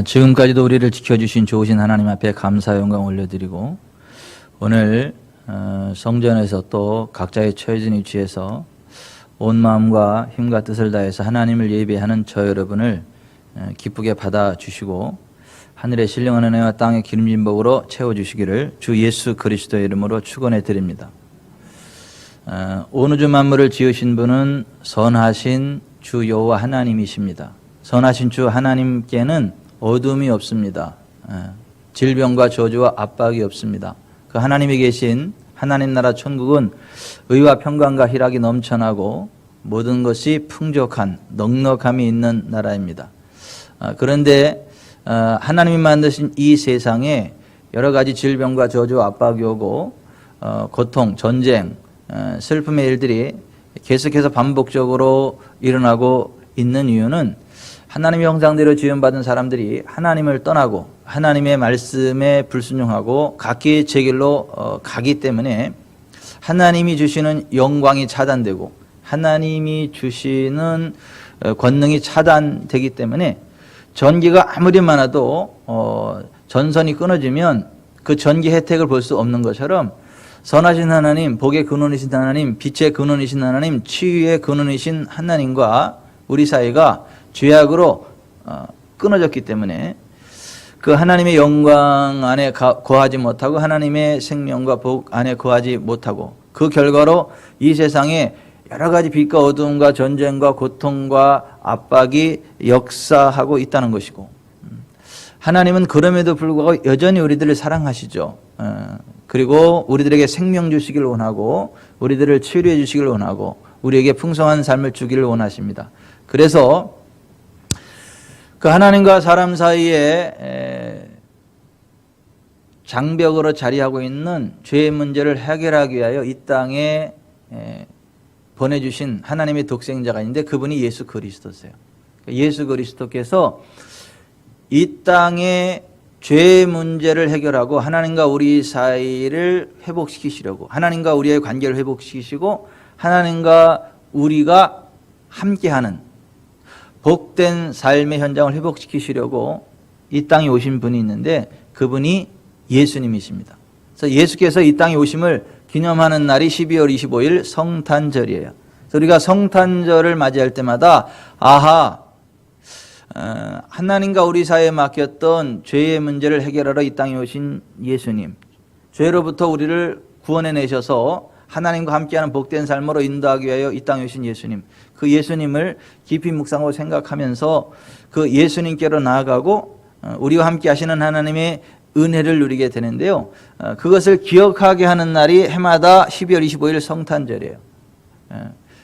지금까지도 우리를 지켜주신 좋으신 하나님 앞에 감사 영광 올려드리고, 오늘 성전에서 또 각자의 처해진 위치에서 온 마음과 힘과 뜻을 다해서 하나님을 예배하는 저 여러분을 기쁘게 받아주시고 하늘의 신령한 은혜와 땅의 기름진 복으로 채워주시기를 주 예수 그리스도의 이름으로 축원해 드립니다. 온 우주 만물을 지으신 분은 선하신 주 여호와 하나님이십니다. 선하신 주 하나님께는 어둠이 없습니다. 질병과 저주와 압박이 없습니다. 그 하나님이 계신 하나님 나라 천국은 의와 평강과 희락이 넘쳐나고 모든 것이 풍족한 넉넉함이 있는 나라입니다. 그런데 하나님이 만드신 이 세상에 여러 가지 질병과 저주와 압박이 오고 고통, 전쟁, 슬픔의 일들이 계속해서 반복적으로 일어나고 있는 이유는 하나님의 형상대로 지음받은 사람들이 하나님을 떠나고 하나님의 말씀에 불순종하고 각기 제 길로 가기 때문에 하나님이 주시는 영광이 차단되고 하나님이 주시는 권능이 차단되기 때문에 전기가 아무리 많아도 전선이 끊어지면 그 전기 혜택을 볼 수 없는 것처럼 선하신 하나님, 복의 근원이신 하나님, 빛의 근원이신 하나님, 치유의 근원이신 하나님과 우리 사이가 죄악으로 끊어졌기 때문에 그 하나님의 영광 안에 거하지 못하고 하나님의 생명과 복 안에 거하지 못하고 그 결과로 이 세상에 여러 가지 빛과 어두움과 전쟁과 고통과 압박이 역사하고 있다는 것이고, 하나님은 그럼에도 불구하고 여전히 우리들을 사랑하시죠. 그리고 우리들에게 생명 주시기를 원하고 우리들을 치유해 주시기를 원하고 우리에게 풍성한 삶을 주기를 원하십니다. 그래서 그 하나님과 사람 사이에 장벽으로 자리하고 있는 죄의 문제를 해결하기 위하여 이 땅에 보내주신 하나님의 독생자가 있는데 그분이 예수 그리스도세요. 예수 그리스도께서 이 땅에 죄의 문제를 해결하고 하나님과 우리 사이를 회복시키시려고, 하나님과 우리의 관계를 회복시키시고 하나님과 우리가 함께하는 복된 삶의 현장을 회복시키시려고 이 땅에 오신 분이 있는데 그분이 예수님이십니다. 그래서 예수께서 이 땅에 오심을 기념하는 날이 12월 25일 성탄절이에요. 그래서 우리가 성탄절을 맞이할 때마다 하나님과 우리 사이에 맡겼던 죄의 문제를 해결하러 이 땅에 오신 예수님, 죄로부터 우리를 구원해 내셔서 하나님과 함께하는 복된 삶으로 인도하기 위하여 이 땅에 오신 예수님, 그 예수님을 깊이 묵상하고 생각하면서 그 예수님께로 나아가고 우리와 함께 하시는 하나님의 은혜를 누리게 되는데요, 그것을 기억하게 하는 날이 해마다 12월 25일 성탄절이에요.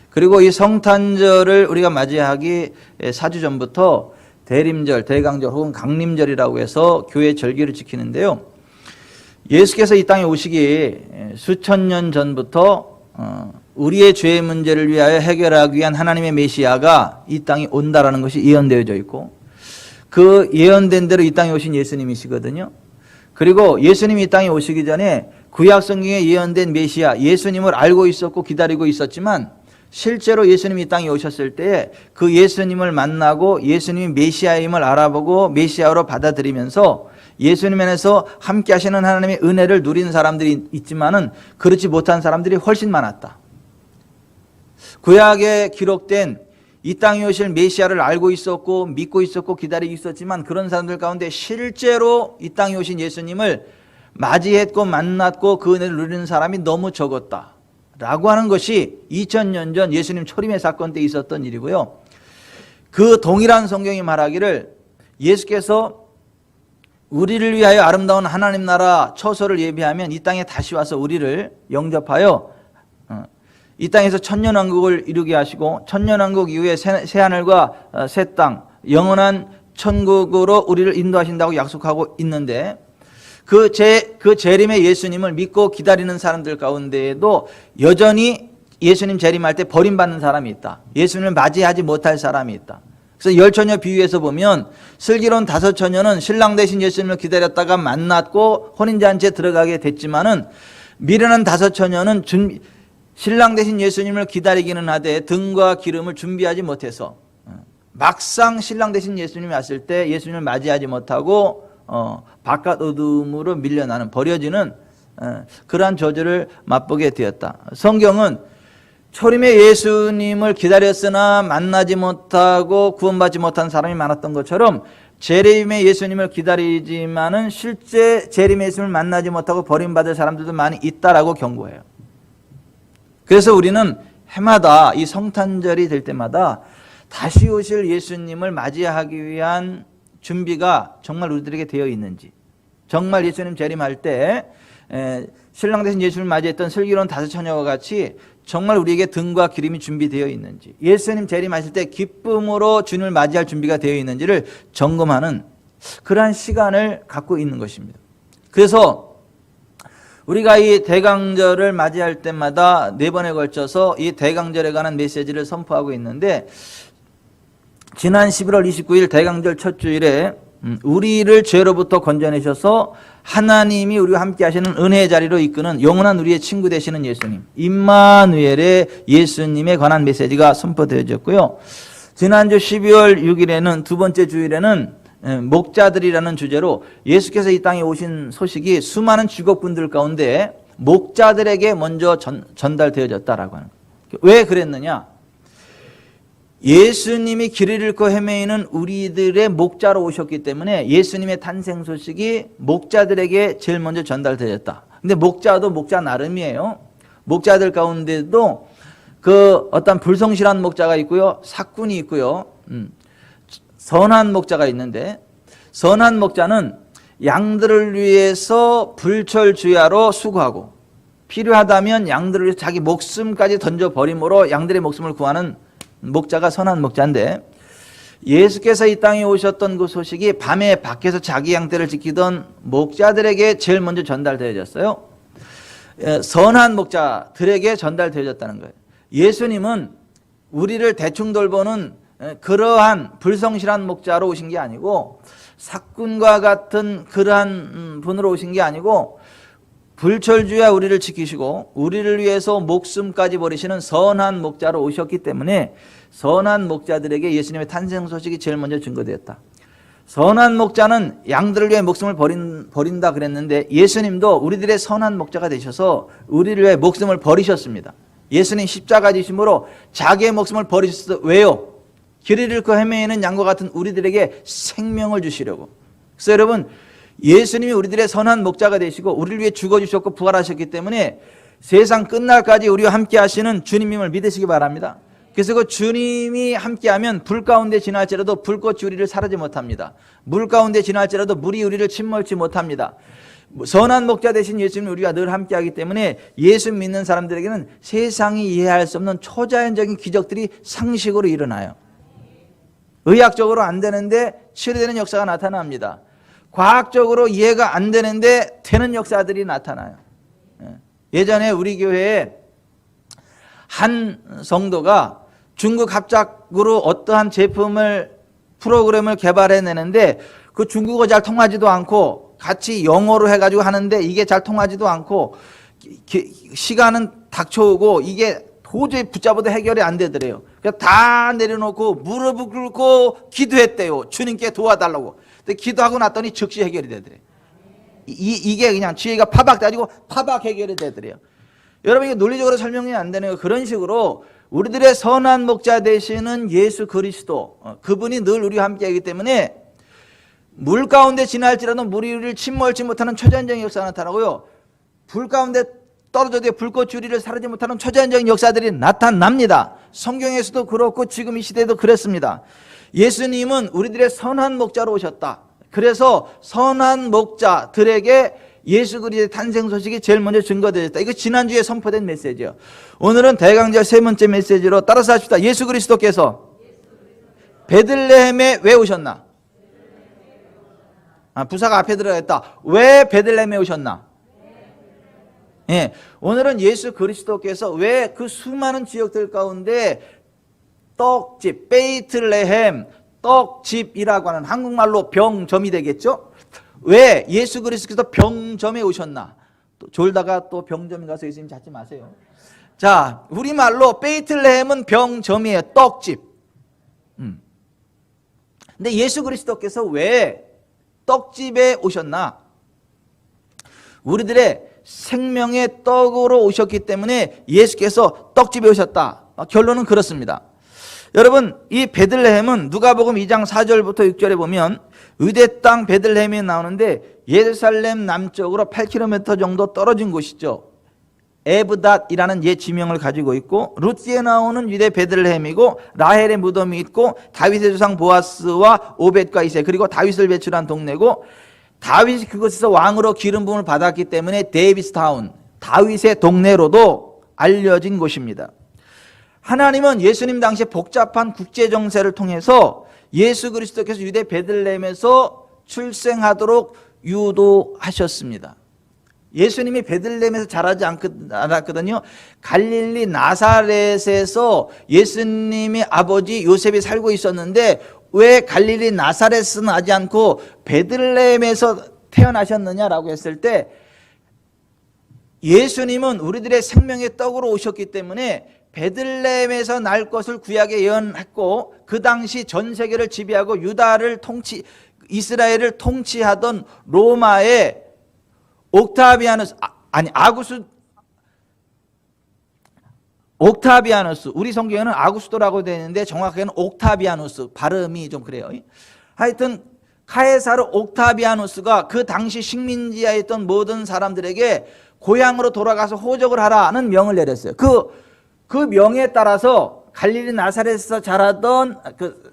그리고 이 성탄절을 우리가 맞이하기 4주 전부터 대림절, 대강절 혹은 강림절이라고 해서 교회 절기를 지키는데요, 예수께서 이 땅에 오시기 수천 년 전부터 우리의 죄의 문제를 위하여 해결하기 위한 하나님의 메시아가 이 땅에 온다라는 것이 예언되어져 있고 그 예언된 대로 이 땅에 오신 예수님이시거든요. 그리고 예수님이 이 땅에 오시기 전에 구약 성경에 예언된 메시아 예수님을 알고 있었고 기다리고 있었지만 실제로 예수님이 이 땅에 오셨을 때 그 예수님을 만나고 예수님이 메시아임을 알아보고 메시아로 받아들이면서 예수님 안에서 함께 하시는 하나님의 은혜를 누린 사람들이 있지만은 그렇지 못한 사람들이 훨씬 많았다. 구약에 기록된 이 땅에 오실 메시아를 알고 있었고 믿고 있었고 기다리고 있었지만 그런 사람들 가운데 실제로 이 땅에 오신 예수님을 맞이했고 만났고 그 은혜를 누리는 사람이 너무 적었다 라고 하는 것이 2000년 전 예수님 초림의 사건 때 있었던 일이고요, 그 동일한 성경이 말하기를 예수께서 우리를 위하여 아름다운 하나님 나라 처소를 예비하면 이 땅에 다시 와서 우리를 영접하여 이 땅에서 천년왕국을 이루게 하시고 천년왕국 이후에 새하늘과 새 땅 영원한 천국으로 우리를 인도하신다고 약속하고 있는데 그 재림의 예수님을 믿고 기다리는 사람들 가운데에도 여전히 예수님 재림할 때 버림받는 사람이 있다. 예수님을 맞이하지 못할 사람이 있다. 그래서 열 처녀 비유에서 보면 슬기로운 5 처녀는 신랑 되신 예수님을 기다렸다가 만났고 혼인잔치에 들어가게 됐지만은 미련한 5 처녀는 신랑 되신 예수님을 기다리기는 하되 등과 기름을 준비하지 못해서 막상 신랑 되신 예수님이 왔을 때 예수님을 맞이하지 못하고 바깥 어둠으로 밀려나는, 버려지는 그러한 저주를 맛보게 되었다. 성경은 초림의 예수님을 기다렸으나 만나지 못하고 구원받지 못한 사람이 많았던 것처럼 재림의 예수님을 기다리지만은 실제 재림의 예수님을 만나지 못하고 버림받을 사람들도 많이 있다라고 경고해요. 그래서 우리는 해마다 이 성탄절이 될 때마다 다시 오실 예수님을 맞이하기 위한 준비가 정말 우리들에게 되어 있는지, 정말 예수님 재림할 때 신랑 되신 예수님을 맞이했던 슬기로운 다섯 처녀와 같이 정말 우리에게 등과 기름이 준비되어 있는지, 예수님 재림하실 때 기쁨으로 주님을 맞이할 준비가 되어 있는지를 점검하는 그러한 시간을 갖고 있는 것입니다. 그래서 우리가 이 대강절을 맞이할 때마다 4번에 걸쳐서 이 대강절에 관한 메시지를 선포하고 있는데, 지난 11월 29일 대강절 첫 주일에 우리를 죄로부터 건져내셔서 하나님이 우리와 함께 하시는 은혜의 자리로 이끄는 영원한 우리의 친구 되시는 예수님, 임마누엘의 예수님에 관한 메시지가 선포되어졌고요. 지난주 12월 6일에는 두 번째 주일에는 목자들이라는 주제로 예수께서 이 땅에 오신 소식이 수많은 직업군들 가운데 목자들에게 먼저 전달되어졌다라고 하는 거예요. 왜 그랬느냐? 예수님이 길을 잃고 헤매이는 우리들의 목자로 오셨기 때문에 예수님의 탄생 소식이 목자들에게 제일 먼저 전달되었다. 근데 목자도 목자 나름이에요. 목자들 가운데도 그 어떤 불성실한 목자가 있고요, 사꾼이 있고요, 선한 목자가 있는데, 선한 목자는 양들을 위해서 불철주야로 수고하고 필요하다면 양들을 위해서 자기 목숨까지 던져버림으로 양들의 목숨을 구하는 목자가 선한 목자인데, 예수께서 이 땅에 오셨던 그 소식이 밤에 밖에서 자기 양떼를 지키던 목자들에게 제일 먼저 전달되어졌어요. 선한 목자들에게 전달되어졌다는 거예요. 예수님은 우리를 대충 돌보는 그러한 불성실한 목자로 오신 게 아니고, 사꾼과 같은 그러한 분으로 오신 게 아니고, 불철주야 우리를 지키시고 우리를 위해서 목숨까지 버리시는 선한 목자로 오셨기 때문에 선한 목자들에게 예수님의 탄생 소식이 제일 먼저 증거되었다. 선한 목자는 양들을 위해 목숨을 버린다 그랬는데, 예수님도 우리들의 선한 목자가 되셔서 우리를 위해 목숨을 버리셨습니다. 예수님 십자가 지심으로 자기의 목숨을 버리셨어요. 왜요? 길을 잃고 헤매이는 양과 같은 우리들에게 생명을 주시려고. 그래서 여러분, 예수님이 우리들의 선한 목자가 되시고 우리를 위해 죽어주셨고 부활하셨기 때문에 세상 끝날까지 우리와 함께 하시는 주님임을 믿으시기 바랍니다. 그래서 그 주님이 함께하면 불 가운데 지날지라도 불꽃이 우리를 사르지 못합니다. 물 가운데 지날지라도 물이 우리를 침몰치 못합니다. 선한 목자 되신 예수님이 우리와 늘 함께하기 때문에 예수 믿는 사람들에게는 세상이 이해할 수 없는 초자연적인 기적들이 상식으로 일어나요. 의학적으로 안 되는데 치료되는 역사가 나타납니다. 과학적으로 이해가 안 되는데 되는 역사들이 나타나요. 예전에 우리 교회에 한 성도가 중국 합작으로 어떠한 프로그램을 개발해내는데 그 중국어 잘 통하지도 않고 같이 영어로 해가지고 하는데 이게 잘 통하지도 않고 시간은 닥쳐오고 이게 도저히 붙잡아도 해결이 안 되더래요. 그래서 다 내려놓고 무릎을 꿇고 기도했대요. 주님께 도와달라고. 근데 기도하고 났더니 즉시 해결이 되더래요. 이게 그냥 지혜가 파박 따지고 파박 해결이 되더래요. 여러분, 이게 논리적으로 설명이 안 되는 거. 그런 식으로 우리들의 선한 목자 되시는 예수 그리스도, 그분이 늘 우리와 함께하기 때문에 물 가운데 지날지라도 물이 우리를 침몰치 못하는 초자연적인 역사가 나타나고요, 불 가운데 떨어져도 불꽃이 우리를 사르지 못하는 초자연적인 역사들이 나타납니다. 성경에서도 그렇고 지금 이 시대에도 그렇습니다. 예수님은 우리들의 선한 목자로 오셨다. 그래서 선한 목자들에게 예수 그리스도의 탄생 소식이 제일 먼저 증거되었다. 이거 지난주에 선포된 메시지예요. 오늘은 대강절 세 번째 메시지로 따라서 합시다. 예수 그리스도께서 베들레헴에 왜 오셨나? 부사가 앞에 들어있다. 왜 베들레헴에 오셨나? 예, 오늘은 예수 그리스도께서 왜 그 수많은 지역들 가운데 떡집, 베이틀레헴, 떡집이라고 하는 한국말로 병점이 되겠죠? 왜 예수 그리스도께서 병점에 오셨나? 또 졸다가 또 병점에 가서 예수님 찾지 마세요. 자, 우리말로 베이틀레헴은 병점이에요. 떡집. 근데 예수 그리스도께서 왜 떡집에 오셨나? 우리들의 생명의 떡으로 오셨기 때문에 예수께서 떡집에 오셨다. 결론은 그렇습니다. 여러분, 이 베들레헴은 누가복음 2장 4절부터 6절에 보면 유대 땅 베들레헴이 나오는데 예루살렘 남쪽으로 8km 정도 떨어진 곳이죠. 에브닷이라는 옛 지명을 가지고 있고, 루트에 나오는 유대 베들레헴이고, 라헬의 무덤이 있고, 다윗의 조상 보아스와 오벳과 이세, 그리고 다윗을 배출한 동네고, 다윗이 그곳에서 왕으로 기름 부음을 받았기 때문에 데이비스타운, 다윗의 동네로도 알려진 곳입니다. 하나님은 예수님 당시에 복잡한 국제 정세를 통해서 예수 그리스도께서 유대 베들레헴에서 출생하도록 유도하셨습니다. 예수님이 베들레헴에서 자라지 않았거든요. 갈릴리 나사렛에서 예수님의 아버지 요셉이 살고 있었는데 왜 갈릴리 나사렛은 나지 않고 베들레헴에서 태어나셨느냐라고 했을 때, 예수님은 우리들의 생명의 떡으로 오셨기 때문에 베들레헴에서 날 것을 구약에 예언했고, 그 당시 전 세계를 지배하고 유다를 이스라엘을 통치하던 로마의 옥타비아누스, 우리 성경에는 아구스토라고 되어 있는데 정확하게는 옥타비아누스, 발음이 좀 그래요. 하여튼 카에사르 옥타비아누스가 그 당시 식민지하에 있던 모든 사람들에게 고향으로 돌아가서 호적을 하라는 명을 내렸어요. 그 명에 따라서 갈릴리 나사렛에서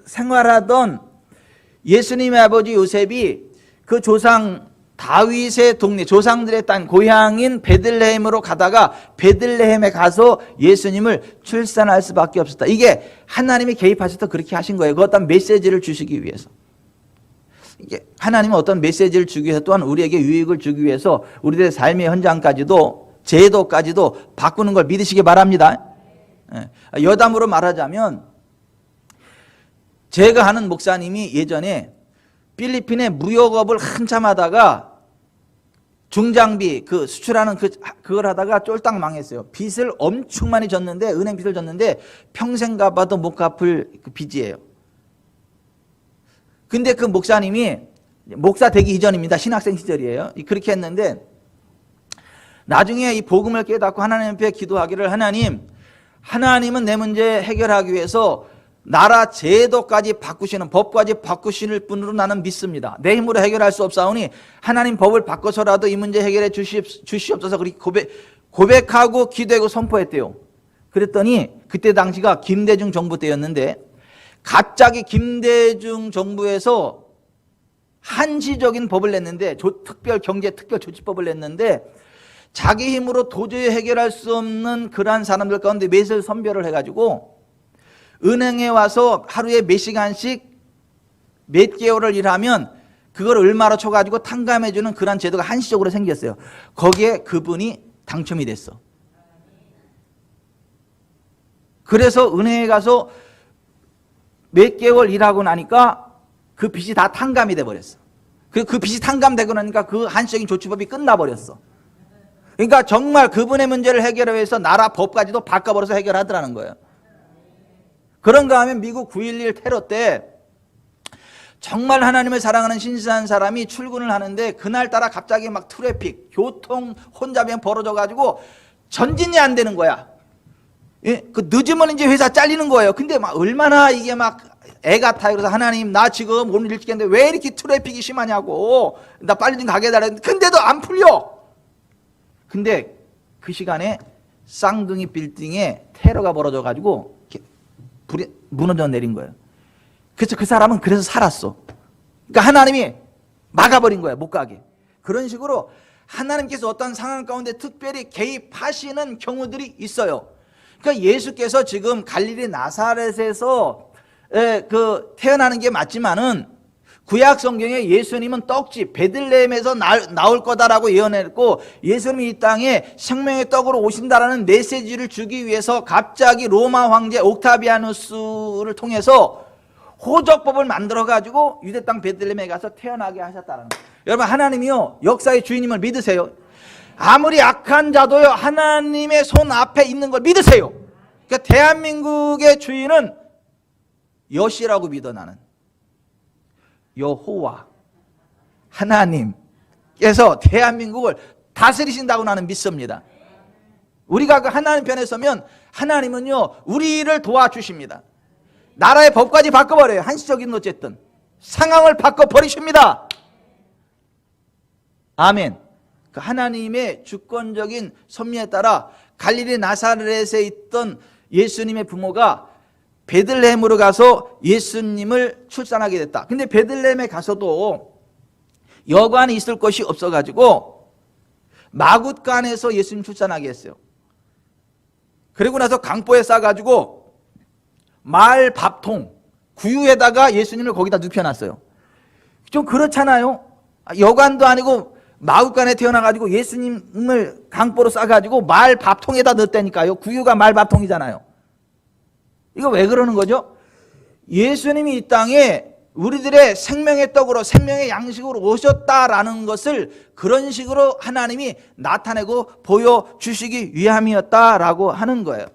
생활하던 예수님의 아버지 요셉이 그 조상 다윗의 동네, 조상들의 땅, 고향인 베들레헴으로 가다가 베들레헴에 가서 예수님을 출산할 수밖에 없었다. 이게 하나님이 개입하셔서 그렇게 하신 거예요. 그 어떤 메시지를 주시기 위해서. 이게 하나님은 어떤 메시지를 주기 위해서, 또한 우리에게 유익을 주기 위해서 우리들의 삶의 현장까지도, 제도까지도 바꾸는 걸 믿으시기 바랍니다. 여담으로 말하자면, 제가 아는 목사님이 예전에 필리핀에 무역업을 한참 하다가 중장비 수출하는 그걸 하다가 쫄딱 망했어요. 빚을 엄청 많이 졌는데, 은행 빚을 졌는데 평생 갚아도 못 갚을 빚이에요. 근데 그 목사님이, 목사 되기 이전입니다. 신학생 시절이에요. 그렇게 했는데 나중에 이 복음을 깨닫고 하나님 앞에 기도하기를, 하나님은 내 문제 해결하기 위해서 나라 제도까지 바꾸시는, 법까지 바꾸실 분으로 나는 믿습니다. 내 힘으로 해결할 수 없사오니 하나님 법을 바꿔서라도 이 문제 해결해 주시옵소서. 그렇게 고백하고 기도하고 선포했대요. 그랬더니 그때 당시가 김대중 정부 때였는데, 갑자기 김대중 정부에서 한시적인 법을 냈는데, 경제특별조치법을 냈는데, 자기 힘으로 도저히 해결할 수 없는 그러한 사람들 가운데 몇을 선별을 해가지고 은행에 와서 하루에 몇 시간씩 몇 개월을 일하면 그걸 얼마로 쳐가지고 탕감해주는 그런 제도가 한시적으로 생겼어요. 거기에 그분이 당첨이 됐어. 그래서 은행에 가서 몇 개월 일하고 나니까 그 빚이 다 탕감이 돼버렸어. 그 빚이 탕감되고 나니까 그 한시적인 조치법이 끝나버렸어. 그러니까 정말 그분의 문제를 해결하기 위해서 나라 법까지도 바꿔버려서 해결하더라는 거예요. 그런가 하면 미국 9.11 테러 때 정말 하나님을 사랑하는 신실한 사람이 출근을 하는데, 그날따라 갑자기 막 트래픽, 교통 혼잡이 벌어져가지고 전진이 안 되는 거야. 늦으면 이제 회사 잘리는 거예요. 근데 막 얼마나 이게 막 애 같아요. 그래서 하나님, 나 지금 오늘 일찍 했는데 왜 이렇게 트래픽이 심하냐고, 나 빨리 좀 가게 해달라. 근데도 안 풀려. 근데 그 시간에 쌍둥이 빌딩에 테러가 벌어져가지고 불이 무너져 내린 거예요. 그래서 그 사람은 그래서 살았어. 그러니까 하나님이 막아버린 거야, 못 가게. 그런 식으로 하나님께서 어떤 상황 가운데 특별히 개입하시는 경우들이 있어요. 그러니까 예수께서 지금 갈릴리 나사렛에서 태어나는 게 맞지만은, 구약 성경에 예수님은 떡집 베들레헴에서 나올 거다라고 예언했고, 예수님이 이 땅에 생명의 떡으로 오신다라는 메시지를 주기 위해서 갑자기 로마 황제 옥타비아누스를 통해서 호적법을 만들어 가지고 유대 땅 베들레헴에 가서 태어나게 하셨다는 거예요. 여러분, 하나님이요 역사의 주인님을 믿으세요. 아무리 악한 자도요 하나님의 손 앞에 있는 걸 믿으세요. 그러니까 대한민국의 주인은 여시라고 믿어. 나는 여호와 하나님께서 대한민국을 다스리신다고 나는 믿습니다. 우리가 그 하나님 편에 서면 하나님은요 우리를 도와주십니다. 나라의 법까지 바꿔버려요. 한시적인 어쨌든 상황을 바꿔버리십니다. 아멘. 그 하나님의 주권적인 섭리에 따라 갈릴리 나사렛에 있던 예수님의 부모가 베들레헴으로 가서 예수님을 출산하게 됐다. 근데 베들레헴에 가서도 여관에 있을 곳이 없어가지고 마굿간에서 예수님 출산하게 했어요. 그리고 나서 강보에 싸가지고 말 밥통 구유에다가 예수님을 거기다 눕혀놨어요. 좀 그렇잖아요. 여관도 아니고 마굿간에 태어나가지고 예수님을 강보로 싸가지고 말 밥통에다 넣었다니까요. 구유가 말 밥통이잖아요. 이거 왜 그러는 거죠? 예수님이 이 땅에 우리들의 생명의 떡으로 생명의 양식으로 오셨다라는 것을 그런 식으로 하나님이 나타내고 보여주시기 위함이었다라고 하는 거예요.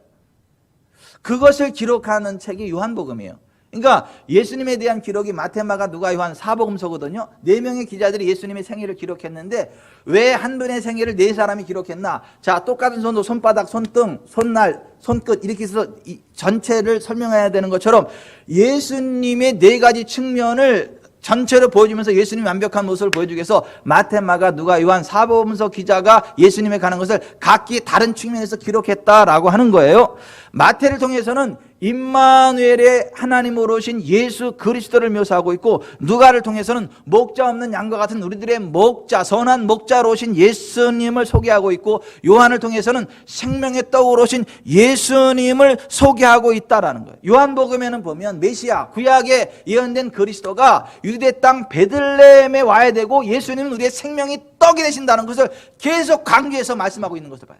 그것을 기록하는 책이 요한복음이에요. 그러니까 예수님에 대한 기록이 마태, 마가, 누가, 요한 4복음서거든요. 4명의 기자들이 예수님의 생애를 기록했는데 왜 한 분의 생애를 4사람이 기록했나? 자, 똑같은 손으로 손바닥, 손등, 손날, 손끝 이렇게 해서 이 전체를 설명해야 되는 것처럼 예수님의 4가지 측면을 전체로 보여주면서 예수님의 완벽한 모습을 보여주기 위해서 마태, 마가, 누가, 요한 4복음서 기자가 예수님에 관한 것을 각기 다른 측면에서 기록했다라고 하는 거예요. 마태를 통해서는 임마누엘의 하나님으로 오신 예수 그리스도를 묘사하고 있고, 누가를 통해서는 목자 없는 양과 같은 우리들의 목자, 선한 목자로 오신 예수님을 소개하고 있고, 요한을 통해서는 생명의 떡으로 오신 예수님을 소개하고 있다라는 거예요. 요한복음에는 보면 메시아, 구약에 예언된 그리스도가 유대 땅 베들레헴에 와야 되고 예수님은 우리의 생명이 떡이 되신다는 것을 계속 강조해서 말씀하고 있는 것을 봐요.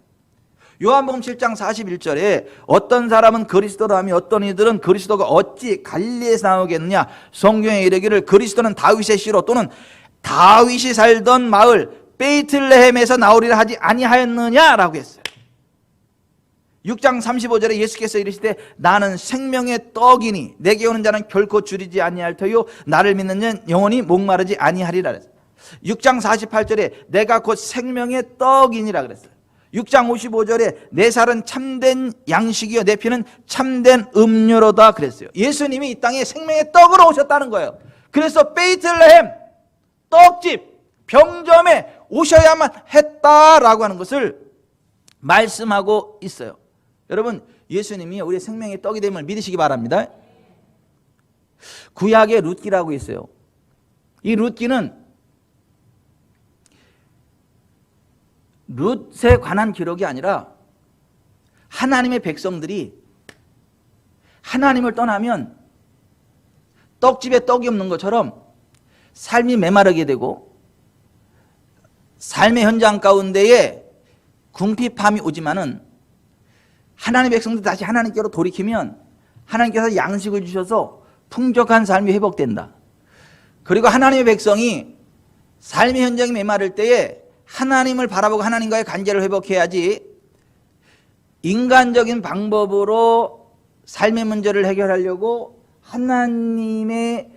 요한복음 7장 41절에 어떤 사람은 그리스도라며 어떤 이들은 그리스도가 어찌 갈릴리에서 나오겠느냐, 성경에 이르기를 그리스도는 다윗의 씨로 또는 다윗이 살던 마을 베이틀레헴에서 나오리라 하지 아니하였느냐라고 했어요. 6장 35절에 예수께서 이르시되 나는 생명의 떡이니 내게 오는 자는 결코 줄이지 아니할 터요 나를 믿는 자는 영원히 목마르지 아니하리라 그랬어요. 6장 48절에 내가 곧 생명의 떡이니라 그랬어요. 6장 55절에 내 살은 참된 양식이요 내 피는 참된 음료로다 그랬어요. 예수님이 이 땅에 생명의 떡으로 오셨다는 거예요. 그래서 베이틀레헴 떡집 병점에 오셔야만 했다라고 하는 것을 말씀하고 있어요. 여러분, 예수님이 우리의 생명의 떡이 됨을 믿으시기 바랍니다. 구약의 룻기라고 있어요. 이 룻기는 룻에 관한 기록이 아니라 하나님의 백성들이 하나님을 떠나면 떡집에 떡이 없는 것처럼 삶이 메마르게 되고 삶의 현장 가운데에 궁핍함이 오지만은 하나님의 백성들 다시 하나님께로 돌이키면 하나님께서 양식을 주셔서 풍족한 삶이 회복된다. 그리고 하나님의 백성이 삶의 현장이 메마를 때에 하나님을 바라보고 하나님과의 관계를 회복해야지 인간적인 방법으로 삶의 문제를 해결하려고 하나님이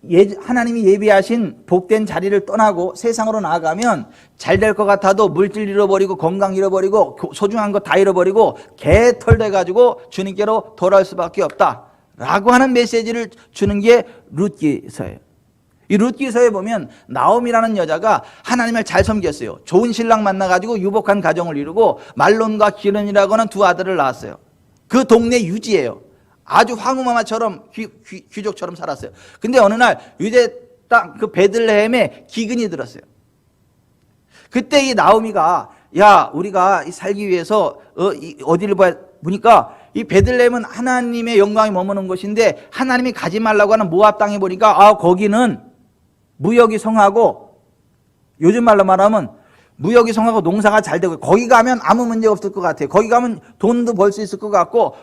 예비하신 복된 자리를 떠나고 세상으로 나아가면 잘 될 것 같아도 물질 잃어버리고 건강 잃어버리고 소중한 거 다 잃어버리고 개털돼가지고 주님께로 돌아올 수밖에 없다라고 하는 메시지를 주는 게 룻기서예요. 이 룻기서에 보면 나옴이라는 여자가 하나님을 잘 섬겼어요. 좋은 신랑 만나가지고 유복한 가정을 이루고 말론과 기른이라고 하는 2 아들을 낳았어요. 그 동네 유지예요. 아주 황후마마처럼 귀족처럼 살았어요. 근데 어느 날 유대 땅 그 베들레헴에 기근이 들었어요. 그때 이 나오미가 야 우리가 살기 위해서 어디를 보니까 이 베들레헴은 하나님의 영광이 머무는 곳인데 하나님이 가지 말라고 하는 모압 땅에 보니까 거기는 무역이 성하고 요즘 말로 말하면 무역이 성하고 농사가 잘 되고 거기 가면 아무 문제 없을 것 같아요. 거기 가면 돈도 벌 수 있을 것 같고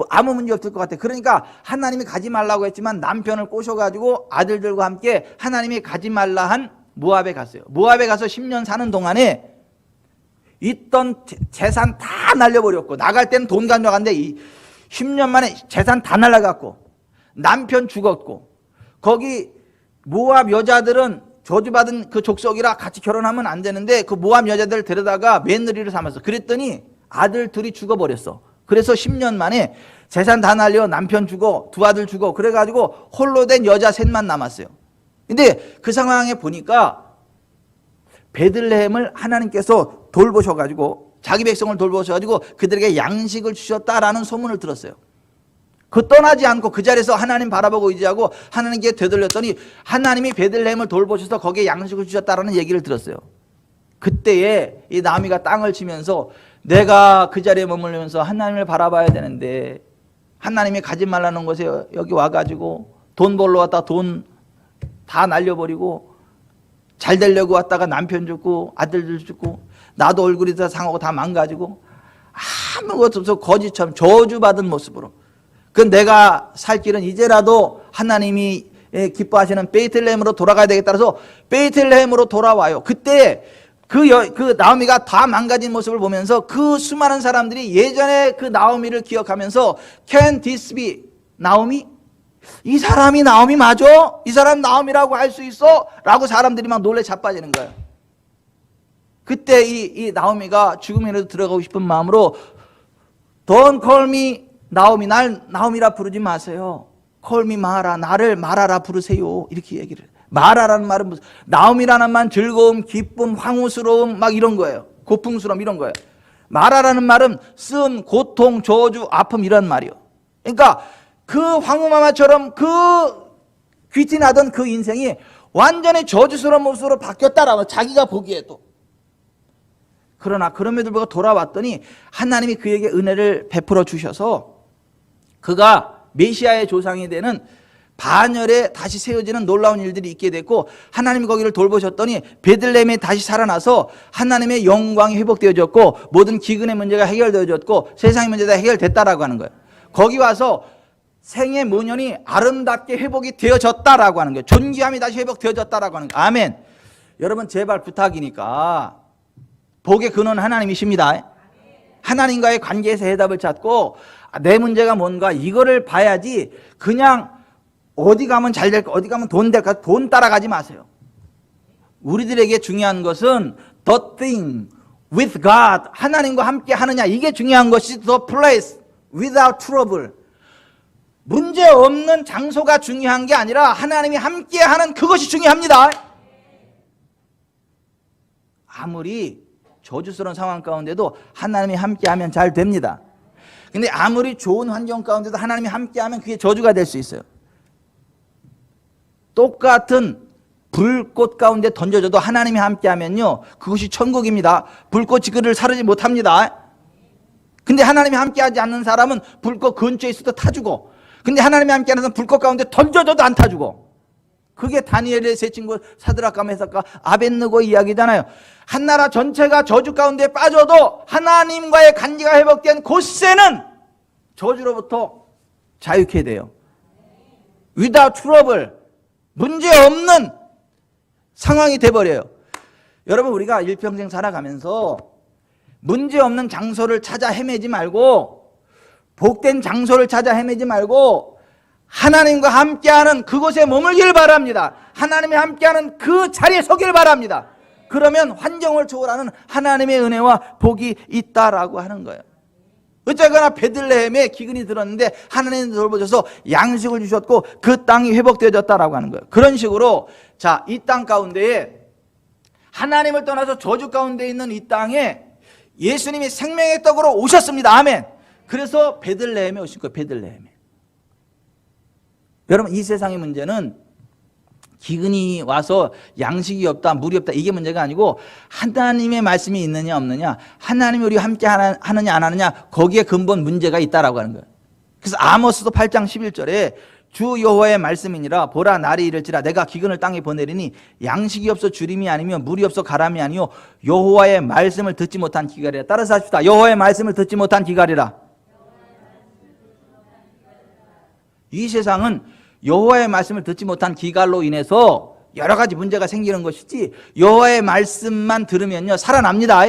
아무 문제 없을 것 같아요. 그러니까 하나님이 가지 말라고 했지만 남편을 꼬셔가지고 아들들과 함께 하나님이 가지 말라 한 모압에 갔어요. 모압에 가서 10년 사는 동안에 있던 재산 다 날려버렸고 나갈 때는 돈 가져갔는데 10년 만에 재산 다 날라갔고 남편 죽었고 거기 모압 여자들은 저주받은 그 족속이라 같이 결혼하면 안 되는데 그 모압 여자들을 데려다가 며느리를 삼았어. 그랬더니 아들 둘이 죽어버렸어. 그래서 10년 만에 재산 다 날려 남편 죽어 두 아들 죽어 그래가지고 홀로 된 여자 셋만 남았어요. 근데 그 상황에 보니까 베들레헴을 하나님께서 돌보셔가지고 자기 백성을 돌보셔가지고 그들에게 양식을 주셨다라는 소문을 들었어요. 그 떠나지 않고 그 자리에서 하나님 바라보고 의지하고 하나님께 되돌렸더니 하나님이 베들레헴을 돌보셔서 거기에 양식을 주셨다라는 얘기를 들었어요. 그때에 이 나오미가 땅을 치면서 내가 그 자리에 머물면서 하나님을 바라봐야 되는데 하나님이 가지 말라는 곳에 여기 와가지고 돈 벌러 왔다 돈 다 날려버리고 잘 되려고 왔다가 남편 죽고 아들들 죽고 나도 얼굴이 다 상하고 다 망가지고 아무것도 없어 거지처럼 저주받은 모습으로 그 내가 살 길은 이제라도 하나님이 기뻐하시는 베이틀레헴으로 돌아가야 되겠다 해서 베이틀레헴으로 돌아와요. 그때 그 나오미가 다 망가진 모습을 보면서 그 수많은 사람들이 예전에 그 나오미를 기억하면서 Can this be 나오미? 이 사람이 나오미 맞아? 이 사람 나오미라고 할 수 있어? 라고 사람들이 막 놀래 자빠지는 거예요. 그때 이 나오미가 죽음에라도 들어가고 싶은 마음으로 Don't call me 나오미, 날 나오미라 부르지 마세요. Call me 마라, 나를 마라라 부르세요. 이렇게 얘기를 해요. 마라라는 말은 무슨 나오미라는 말은 즐거움, 기쁨, 황후스러움 막 이런 거예요. 고풍스러움 이런 거예요. 마라라는 말은 쓴 고통, 저주, 아픔 이런 말이요. 그러니까 그 황후마마처럼 그 귀티나던 그 인생이 완전히 저주스러운 모습으로 바뀌었다라고 자기가 보기에도. 그러나 그럼에도 불구하고 돌아왔더니 하나님이 그에게 은혜를 베풀어 주셔서 그가 메시아의 조상이 되는 반열에 다시 세워지는 놀라운 일들이 있게 됐고 하나님이 거기를 돌보셨더니 베들레헴에 다시 살아나서 하나님의 영광이 회복되어졌고 모든 기근의 문제가 해결되어졌고 세상의 문제가 해결됐다라고 하는 거예요. 거기 와서 생의 모년이 아름답게 회복이 되어졌다라고 하는 거예요. 존귀함이 다시 회복되어졌다라고 하는 거예요. 아멘. 여러분 제발 부탁이니까 복의 근원 하나님이십니다. 하나님과의 관계에서 해답을 찾고 내 문제가 뭔가 이거를 봐야지 그냥 어디 가면 잘 될까 어디 가면 돈 될까 돈 따라가지 마세요. 우리들에게 중요한 것은 the thing with God 하나님과 함께 하느냐 이게 중요한 것이 the place without trouble 문제 없는 장소가 중요한 게 아니라 하나님이 함께 하는 그것이 중요합니다. 아무리 저주스러운 상황 가운데도 하나님이 함께하면 잘 됩니다. 근데 아무리 좋은 환경 가운데도 하나님이 함께하면 그게 저주가 될 수 있어요. 똑같은 불꽃 가운데 던져져도 하나님이 함께하면요 그것이 천국입니다. 불꽃이 그를 사르지 못합니다. 근데 하나님이 함께하지 않는 사람은 불꽃 근처에 있어도 타 죽어. 근데 하나님이 함께하는 사람은 불꽃 가운데 던져져도 안 타 죽어. 그게 다니엘의 세 친구 사드락과 메삭과 아벳느고 이야기잖아요. 한 나라 전체가 저주 가운데 빠져도 하나님과의 관계가 회복된 곳에는 저주로부터 자유케 돼요. without trouble 문제 없는 상황이 돼버려요. 여러분 우리가 일평생 살아가면서 문제 없는 장소를 찾아 헤매지 말고 복된 장소를 찾아 헤매지 말고 하나님과 함께하는 그곳에 머물길 바랍니다. 하나님이 함께하는 그 자리에 서길 바랍니다. 그러면 환경을 초월하는 하나님의 은혜와 복이 있다라고 하는 거예요. 어쨌거나 베들레헴에 기근이 들었는데 하나님이 돌보셔서 양식을 주셨고 그 땅이 회복되어졌다라고 하는 거예요. 그런 식으로 자, 이 땅 가운데에 하나님을 떠나서 저주 가운데 있는 이 땅에 예수님이 생명의 떡으로 오셨습니다. 아멘. 그래서 베들레헴에 오신 거예요. 베들레헴에. 여러분 이 세상의 문제는 기근이 와서 양식이 없다 물이 없다 이게 문제가 아니고 하나님의 말씀이 있느냐 없느냐 하나님이 우리와 함께 하느냐 안 하느냐 거기에 근본 문제가 있다라고 하는 거예요. 그래서 아모스도 8장 11절에 주 여호와의 말씀이니라 보라 날이 이를지라 내가 기근을 땅에 보내리니 양식이 없어 주림이 아니며 물이 없어 가람이 아니요 여호와의 말씀을 듣지 못한 기갈이라. 따라서 합시다. 여호와의 말씀을 듣지 못한 기갈이라. 이 세상은 여호와의 말씀을 듣지 못한 기갈로 인해서 여러 가지 문제가 생기는 것이지 여호와의 말씀만 들으면요 살아납니다.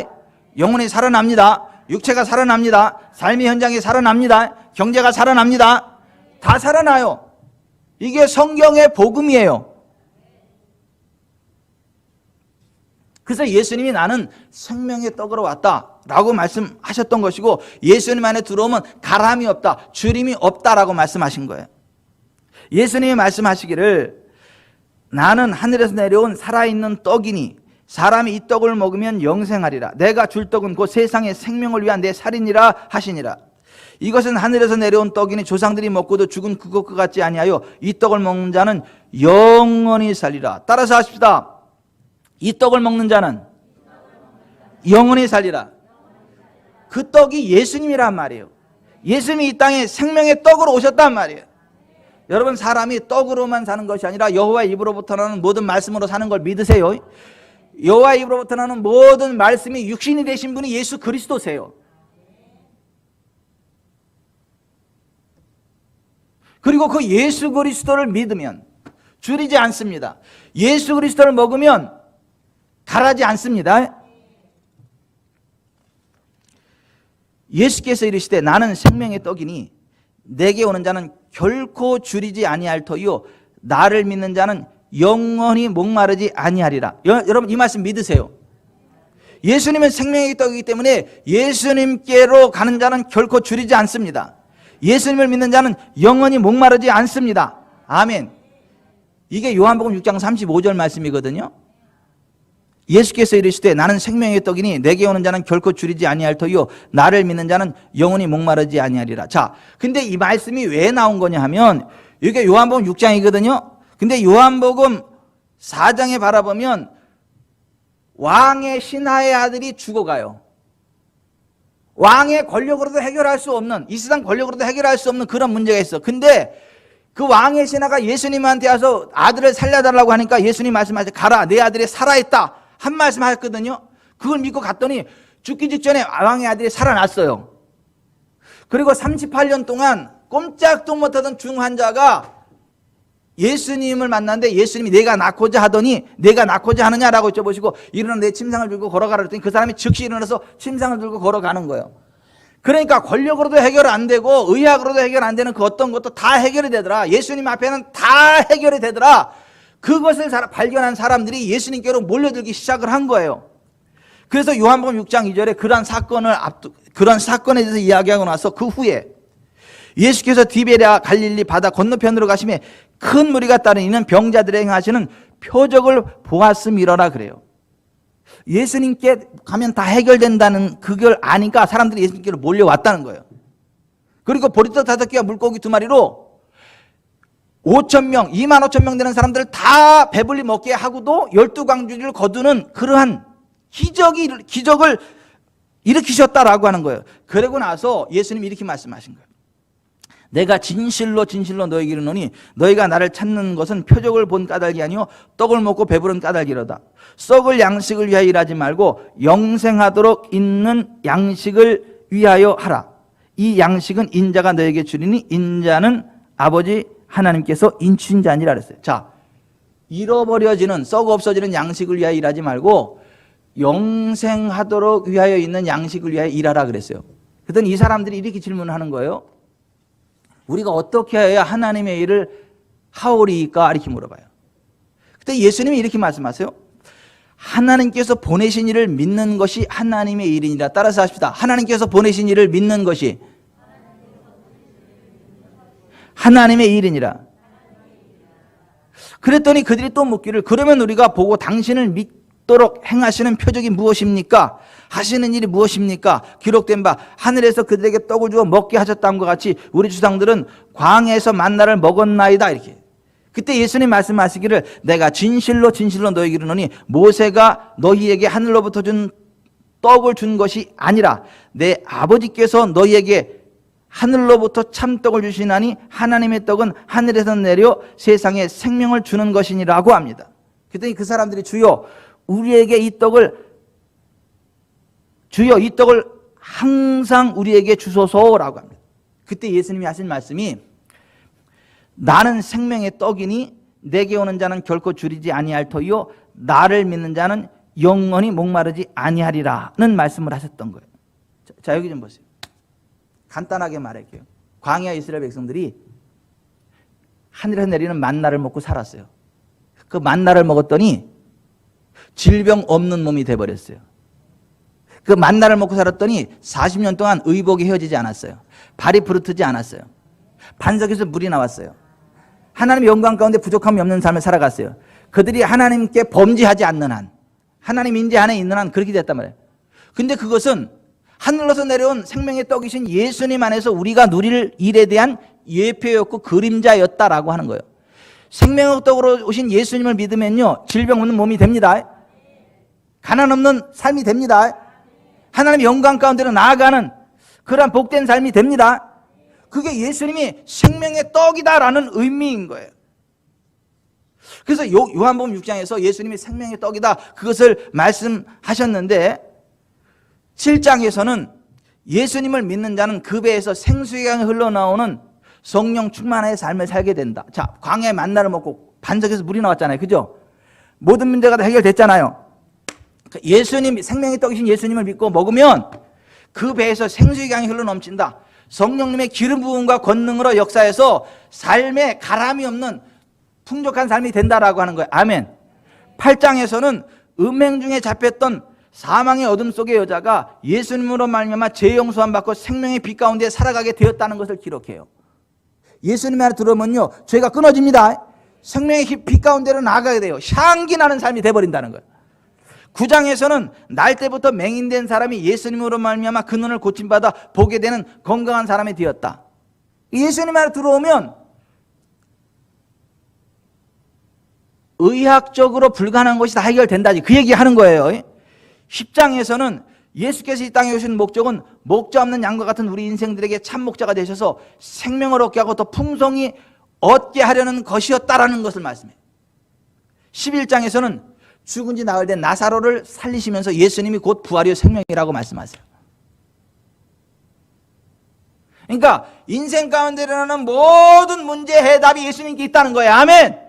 영혼이 살아납니다. 육체가 살아납니다. 삶의 현장이 살아납니다. 경제가 살아납니다. 다 살아나요. 이게 성경의 복음이에요. 그래서 예수님이 나는 생명의 떡으로 왔다라고 말씀하셨던 것이고, 예수님 안에 들어오면 가람이 없다, 주림이 없다라고 말씀하신 거예요. 예수님이 말씀하시기를 나는 하늘에서 내려온 살아있는 떡이니 사람이 이 떡을 먹으면 영생하리라. 내가 줄 떡은 곧 세상의 생명을 위한 내 살이니라 하시니라. 이것은 하늘에서 내려온 떡이니 조상들이 먹고도 죽은 그것과 같지 아니하여 이 떡을 먹는 자는 영원히 살리라. 따라서 하십시다. 이 떡을 먹는 자는 영원히 살리라. 그 떡이 예수님이란 말이에요. 예수님이 이 땅에 생명의 떡으로 오셨단 말이에요. 여러분, 사람이 떡으로만 사는 것이 아니라 여호와의 입으로부터 나는 모든 말씀으로 사는 걸 믿으세요. 여호와의 입으로부터 나는 모든 말씀이 육신이 되신 분이 예수 그리스도세요. 그리고 그 예수 그리스도를 믿으면 줄이지 않습니다. 예수 그리스도를 먹으면 달하지 않습니다. 예수께서 이르시되 나는 생명의 떡이니 내게 오는 자는 결코 줄이지 아니할 터이요 나를 믿는 자는 영원히 목마르지 아니하리라. 여러분, 이 말씀 믿으세요. 예수님은 생명의 떡이기 때문에 예수님께로 가는 자는 결코 줄이지 않습니다. 예수님을 믿는 자는 영원히 목마르지 않습니다. 아멘. 이게 요한복음 6장 35절 말씀이거든요. 예수께서 이르시되 나는 생명의 떡이니 내게 오는 자는 결코 줄이지 아니할 터이요 나를 믿는 자는 영원히 목마르지 아니하리라. 자, 근데 이 말씀이 왜 나온 거냐 하면 이게 요한복음 6장이거든요. 근데 요한복음 4장에 바라보면 왕의 신하의 아들이 죽어가요. 왕의 권력으로도 해결할 수 없는, 이 세상 권력으로도 해결할 수 없는 그런 문제가 있어. 근데 그 왕의 신하가 예수님한테 와서 아들을 살려달라고 하니까 예수님 말씀하시죠. 가라, 내 아들이 살아있다 한 말씀 하셨거든요. 그걸 믿고 갔더니 죽기 직전에 왕의 아들이 살아났어요. 그리고 38년 동안 꼼짝도 못하던 중환자가 예수님을 만났는데 예수님이 내가 낫고자 하더니 내가 낫고자 하느냐라고 여쭤보시고 일어나 내 침상을 들고 걸어가라 그랬더니 그 사람이 즉시 일어나서 침상을 들고 걸어가는 거예요. 그러니까 권력으로도 해결 안 되고 의학으로도 해결 안 되는 그 어떤 것도 다 해결이 되더라. 예수님 앞에는 다 해결이 되더라. 그것을 발견한 사람들이 예수님께로 몰려들기 시작을 한 거예요. 그래서 요한복음 6장 2절에 그런 사건에 대해서 이야기하고 나서 그 후에 예수께서 디베랴 갈릴리 바다 건너편으로 가시매 큰 무리가 따르니 이는 병자들의 행하시는 표적을 보았음이러라 그래요. 예수님께 가면 다 해결된다는 그걸 아니까 사람들이 예수님께로 몰려왔다는 거예요. 그리고 보리떡 5개와 물고기 2마리로 5,000명, 25,000명 되는 사람들을 다 배불리 먹게 하고도 12광주리를 거두는 그러한 기적을 일으키셨다라고 하는 거예요. 그러고 나서 예수님이 이렇게 말씀하신 거예요. 내가 진실로 진실로 너에게 이르노니 너희가 나를 찾는 것은 표적을 본 까닭이 아니요 떡을 먹고 배부른 까닭이로다. 썩을 양식을 위하여 일하지 말고 영생하도록 있는 양식을 위하여 하라. 이 양식은 인자가 너에게 주리니 인자는 아버지 하나님께서 인치신 자니라 그랬어요. 자, 잃어버려지는 썩어 없어지는 양식을 위하여 일하지 말고 영생하도록 위하여 있는 양식을 위하여 일하라 그랬어요. 그랬더니 이 사람들이 이렇게 질문하는 거예요. 우리가 어떻게 해야 하나님의 일을 하오리까? 이렇게 물어봐요. 그때 예수님이 이렇게 말씀하세요. 하나님께서 보내신 일을 믿는 것이 하나님의 일이니라. 따라서 하십시다. 하나님께서 보내신 일을 믿는 것이 하나님의 일이니라. 그랬더니 그들이 또 묻기를 그러면 우리가 보고 당신을 믿도록 행하시는 표적이 무엇입니까? 하시는 일이 무엇입니까? 기록된 바 하늘에서 그들에게 떡을 주어 먹게 하셨다는 것 같이 우리 주상들은 광야에서 만나를 먹었나이다. 이렇게. 그때 예수님 말씀하시기를 내가 진실로 진실로 너희에게 이르노니 모세가 너희에게 하늘로부터 준 떡을 준 것이 아니라 내 아버지께서 너희에게 하늘로부터 참떡을 주시나니 하나님의 떡은 하늘에서 내려 세상에 생명을 주는 것이니라고 합니다. 그랬더니 그 사람들이 주여 우리에게 이 떡을 항상 우리에게 주소서라고 합니다. 그때 예수님이 하신 말씀이 나는 생명의 떡이니 내게 오는 자는 결코 줄이지 아니할 터이요 나를 믿는 자는 영원히 목마르지 아니하리라는 말씀을 하셨던 거예요. 자, 여기 좀 보세요. 간단하게 말할게요. 광야 이스라엘 백성들이 하늘에서 내리는 만나를 먹고 살았어요. 그 만나를 먹었더니 질병 없는 몸이 돼버렸어요. 그 만나를 먹고 살았더니 40년 동안 의복이 헤어지지 않았어요. 발이 부르트지 않았어요. 반석에서 물이 나왔어요. 하나님의 영광 가운데 부족함이 없는 삶을 살아갔어요. 그들이 하나님께 범죄하지 않는 한, 하나님 인재 안에 있는 한 그렇게 됐단 말이에요. 근데 그것은 하늘로서 내려온 생명의 떡이신 예수님 안에서 우리가 누릴 일에 대한 예표였고 그림자였다라고 하는 거예요. 생명의 떡으로 오신 예수님을 믿으면요, 질병 없는 몸이 됩니다. 가난 없는 삶이 됩니다. 하나님의 영광 가운데로 나아가는 그러한 복된 삶이 됩니다. 그게 예수님이 생명의 떡이다라는 의미인 거예요. 그래서 요한복음 6장에서 예수님이 생명의 떡이다 그것을 말씀하셨는데 7장에서는 예수님을 믿는 자는 그 배에서 생수의 강이 흘러나오는 성령 충만의 삶을 살게 된다. 자, 광야의 만나를 먹고 반석에서 물이 나왔잖아요. 그죠? 모든 문제가 다 해결됐잖아요. 예수님, 생명의 떡이신 예수님을 믿고 먹으면 그 배에서 생수의 강이 흘러넘친다. 성령님의 기름 부음과 권능으로 역사해서 삶에 가람이 없는 풍족한 삶이 된다라고 하는 거예요. 아멘. 8장에서는 음행 중에 잡혔던 사망의 어둠 속의 여자가 예수님으로 말미암아 죄 용서함 받고 생명의 빛 가운데 살아가게 되었다는 것을 기록해요. 예수님 안에 들어오면요, 죄가 끊어집니다. 생명의 빛 가운데로 나아가게 돼요. 향기 나는 삶이 돼버린다는 거예요. 9장에서는 날 때부터 맹인된 사람이 예수님으로 말미암아 그 눈을 고침받아 보게 되는 건강한 사람이 되었다. 예수님 안에 들어오면 의학적으로 불가능한 것이 다 해결된다지 그 얘기하는 거예요. 10장에서는 예수께서 이 땅에 오신 목적은 목자 없는 양과 같은 우리 인생들에게 참 목자가 되셔서 생명을 얻게 하고 더 풍성히 얻게 하려는 것이었다라는 것을 말씀해요. 11장에서는 죽은 지 나흘 된 나사로를 살리시면서 예수님이 곧 부활이요 생명이라고 말씀하세요. 그러니까 인생 가운데 일어나는 모든 문제의 해답이 예수님께 있다는 거예요. 아멘.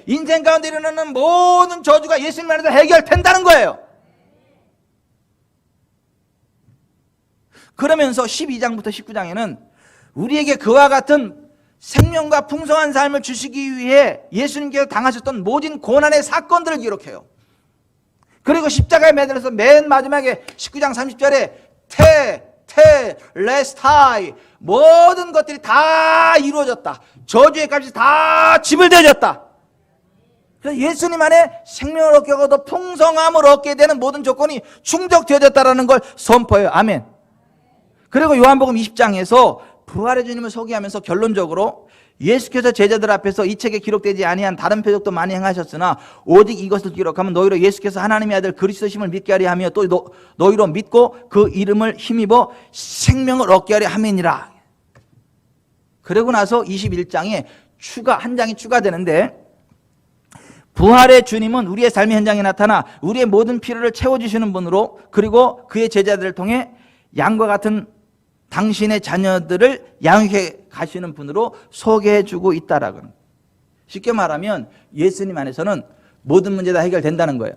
인생 가운데 일어나는 모든 저주가 예수님 안에서 해결된다는 거예요. 그러면서 12장부터 19장에는 우리에게 그와 같은 생명과 풍성한 삶을 주시기 위해 예수님께서 당하셨던 모든 고난의 사건들을 기록해요. 그리고 십자가에 매달려서 맨 마지막에 19장 30절에 레스타이 모든 것들이 다 이루어졌다. 저주의 값이 다 지불되어졌다. 그래서 예수님 안에 생명을 얻게 하고 더 풍성함을 얻게 되는 모든 조건이 충족되어졌다는 걸 선포해요. 아멘. 그리고 요한복음 20장에서 부활의 주님을 소개하면서 결론적으로 예수께서 제자들 앞에서 이 책에 기록되지 아니한 다른 표적도 많이 행하셨으나 오직 이것을 기록하면 너희로 예수께서 하나님의 아들 그리스도심을 믿게 하려 하며 또 너희로 믿고 그 이름을 힘입어 생명을 얻게 하려 함이니라. 그러고 나서 21장에 한 장이 추가되는데 부활의 주님은 우리의 삶의 현장에 나타나 우리의 모든 필요를 채워주시는 분으로 그리고 그의 제자들을 통해 양과 같은 당신의 자녀들을 양육해 가시는 분으로 소개해주고 있다라고. 쉽게 말하면 예수님 안에서는 모든 문제 다 해결된다는 거예요.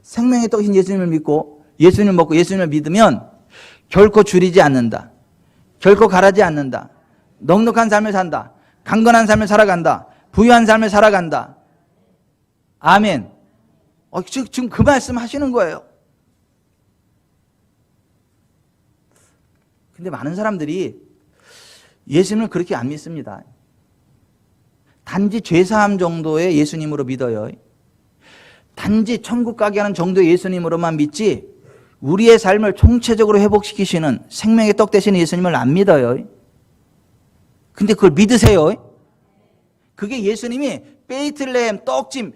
생명의 떡이신 예수님을 믿고 예수님을 먹고 예수님을 믿으면 결코 줄이지 않는다. 결코 가라지 않는다. 넉넉한 삶을 산다. 강건한 삶을 살아간다. 부유한 삶을 살아간다. 아멘. 지금 그 말씀 하시는 거예요. 근데 많은 사람들이 예수님을 그렇게 안 믿습니다. 단지 죄사함 정도의 예수님으로 믿어요. 단지 천국 가게 하는 정도의 예수님으로만 믿지 우리의 삶을 총체적으로 회복시키시는 생명의 떡 되시는 예수님을 안 믿어요. 근데 그걸 믿으세요. 그게 예수님이 베이틀레헴 떡짐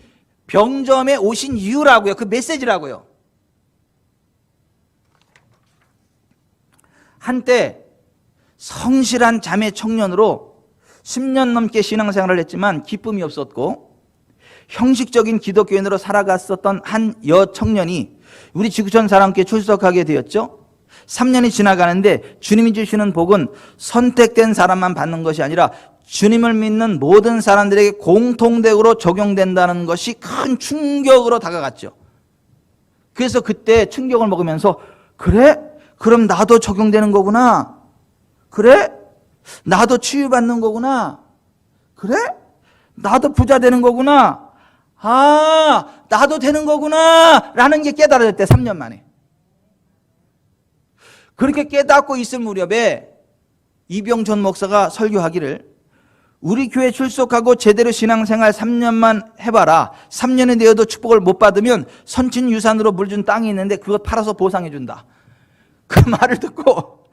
병점에 오신 이유라고요. 그 메시지라고요. 한때 성실한 자매 청년으로 10년 넘게 신앙생활을 했지만 기쁨이 없었고 형식적인 기독교인으로 살아갔었던 한 여청년이 우리 지구촌 사랑교회에 출석하게 되었죠. 3년이 지나가는데 주님이 주시는 복은 선택된 사람만 받는 것이 아니라 주님을 믿는 모든 사람들에게 공통적으로 적용된다는 것이 큰 충격으로 다가갔죠. 그래서 그때 충격을 먹으면서 그래? 그럼 나도 적용되는 거구나. 그래? 나도 치유받는 거구나. 그래? 나도 부자 되는 거구나. 아, 나도 되는 거구나 라는 게 깨달아졌대. 3년 만에. 그렇게 깨닫고 있을 무렵에 이병천 목사가 설교하기를, 우리 교회 출석하고 제대로 신앙생활 3년만 해봐라. 3년이 되어도 축복을 못 받으면 선친유산으로 물준 땅이 있는데 그거 팔아서 보상해 준다. 그 말을 듣고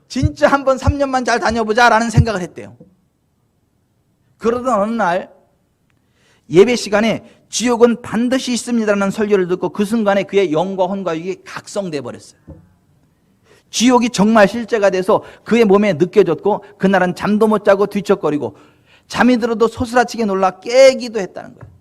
진짜 한번 3년만 잘 다녀보자 라는 생각을 했대요. 그러던 어느 날 예배 시간에 지옥은 반드시 있습니다라는 설교를 듣고 그 순간에 그의 영과 혼과 육이 각성돼 버렸어요. 지옥이 정말 실제가 돼서 그의 몸에 느껴졌고 그날은 잠도 못 자고 뒤척거리고 잠이 들어도 소스라치게 놀라 깨기도 했다는 거예요.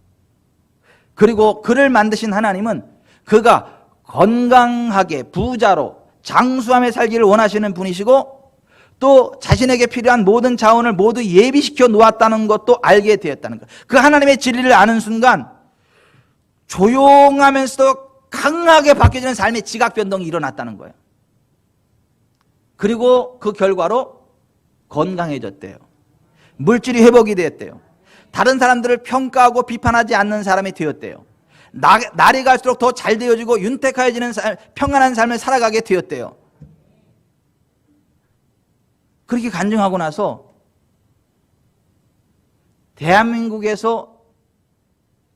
그리고 그를 만드신 하나님은 그가 건강하게 부자로 장수함에 살기를 원하시는 분이시고 또 자신에게 필요한 모든 자원을 모두 예비시켜 놓았다는 것도 알게 되었다는 거예요. 그 하나님의 진리를 아는 순간 조용하면서도 강하게 바뀌어지는 삶의 지각 변동이 일어났다는 거예요. 그리고 그 결과로 건강해졌대요. 물질이 회복이 되었대요. 다른 사람들을 평가하고 비판하지 않는 사람이 되었대요. 날이 갈수록 더 잘 되어지고 윤택해지는 평안한 삶을 살아가게 되었대요. 그렇게 간증하고 나서 대한민국에서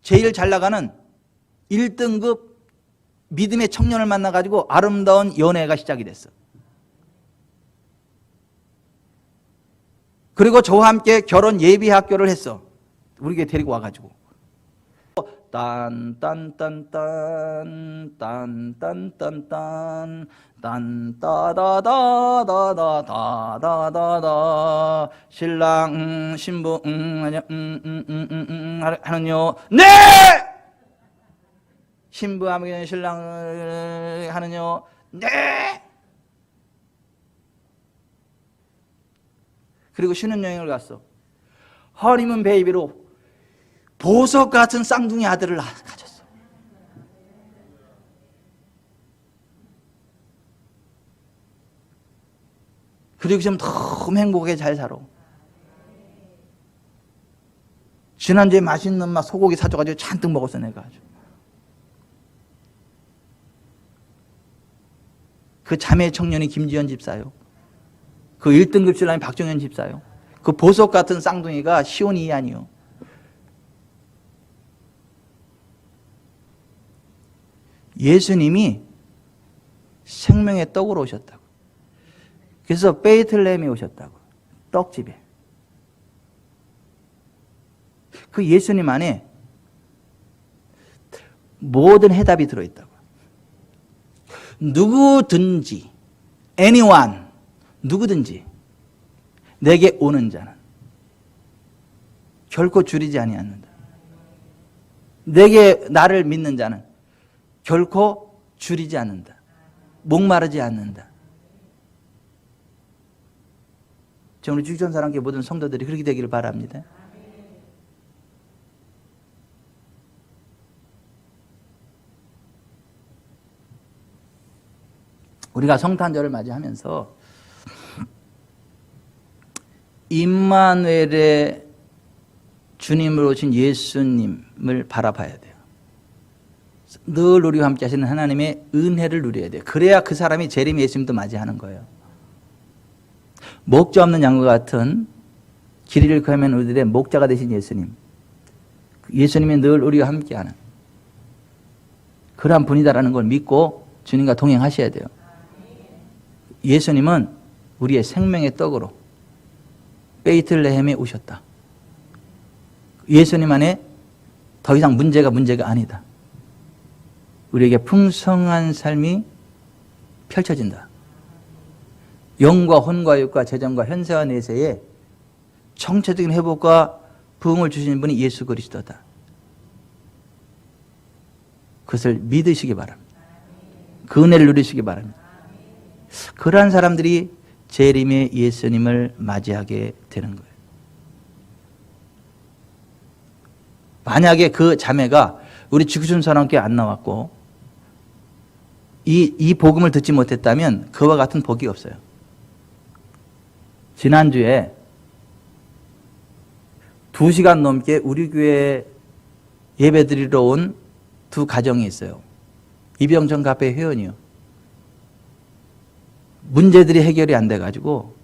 제일 잘 나가는 1등급 믿음의 청년을 만나가지고 아름다운 연애가 시작이 됐어. 그리고 저와 함께 결혼 예비 학교를 했어. 우리 교회 데리고 와가지고. 딴딴딴딴 딴딴딴딴 딴따다다다다다다다다 신랑 신부 하는요. 네! 신부 하면 신랑 하는요. 네! 그리고 신혼여행을 갔어. 허니문 베이비로 보석 같은 쌍둥이 아들을 가졌어. 그리고 지금 너무 행복하게 잘 살아. 지난주에 맛있는 막 소고기 사줘가지고 잔뜩 먹었어 내가 아주. 그 자매 청년이 김지연 집사요. 그 1등급 신랑이 박정현 집사요. 그 보석 같은 쌍둥이가 시온이 이안이요. 예수님이 생명의 떡으로 오셨다고. 그래서 베이틀레헴에 오셨다고. 떡집에. 그 예수님 안에 모든 해답이 들어있다고. 누구든지, anyone, 누구든지 내게 오는 자는 결코 줄이지 아니하는다. 내게 나를 믿는 자는 결코 줄이지 않는다. 목마르지 않는다. 저 우리 주전사랑교회 모든 성도들이 그렇게 되기를 바랍니다. 우리가 성탄절을 맞이하면서 임마누엘의 주님으로 오신 예수님을 바라봐야 돼요. 늘 우리와 함께 하시는 하나님의 은혜를 누려야 돼요. 그래야 그 사람이 재림 예수님도 맞이하는 거예요. 목자 없는 양과 같은 길 잃고 헤매는 우리들의 목자가 되신 예수님. 예수님이 늘 우리와 함께하는 그러한 분이다라는 걸 믿고 주님과 동행하셔야 돼요. 예수님은 우리의 생명의 떡으로 베이틀레헴에 오셨다. 예수님 안에 더 이상 문제가 아니다. 우리에게 풍성한 삶이 펼쳐진다. 영과 혼과 육과 재정과 현세와 내세에 정체적인 회복과 부흥을 주시는 분이 예수 그리스도다. 그것을 믿으시기 바랍니다. 그 은혜를 누리시기 바랍니다. 그러한 사람들이 재림의 예수님을 맞이하게 되는 거예요. 만약에 그 자매가 우리 지구촌사랑교회 안 나왔고 이 복음을 듣지 못했다면 그와 같은 복이 없어요. 지난주에 2시간 넘게 우리 교회 예배드리러 온 두 가정이 있어요. 이병천 카페 회원이요. 문제들이 해결이 안 돼가지고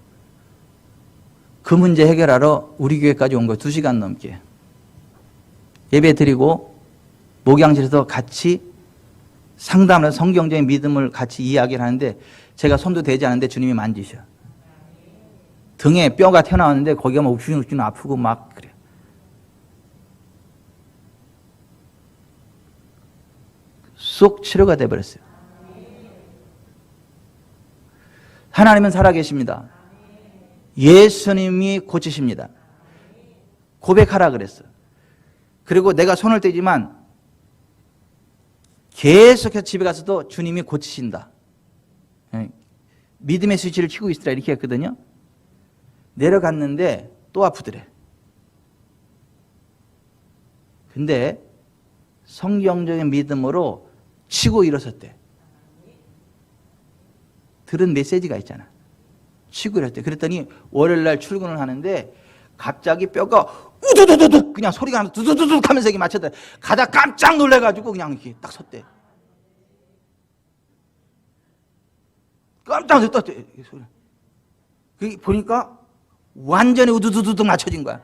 그 문제 해결하러 우리 교회까지 온 거예요. 2시간 넘게. 예배드리고 목양실에서 같이 상담을 해서 성경적인 믿음을 같이 이야기를 하는데 제가 손도 대지 않는데 주님이 만지셔. 등에 뼈가 튀어나왔는데 거기가 막 욱신욱신 아프고 막 그래요. 쏙 치료가 돼버렸어요. 하나님은 살아계십니다. 예수님이 고치십니다. 고백하라 그랬어요. 그리고 내가 손을 떼지만 계속해서 집에 가서도 주님이 고치신다. 믿음의 스위치를 켜고 있으라 이렇게 했거든요. 내려갔는데 또 아프더래. 근데 성경적인 믿음으로 치고 일어섰대. 들은 메시지가 있잖아. 치고 일어섰대. 그랬더니 월요일날 출근을 하는데 갑자기 뼈가 우두두두둑 그냥 소리가 나면서 두두두둑 하면서 이렇게 맞췄대. 가다 깜짝 놀래가지고 그냥 이렇게 딱 섰대. 깜짝 놀랐대. 그 보니까 완전히 우두두두둑 맞춰진 거야.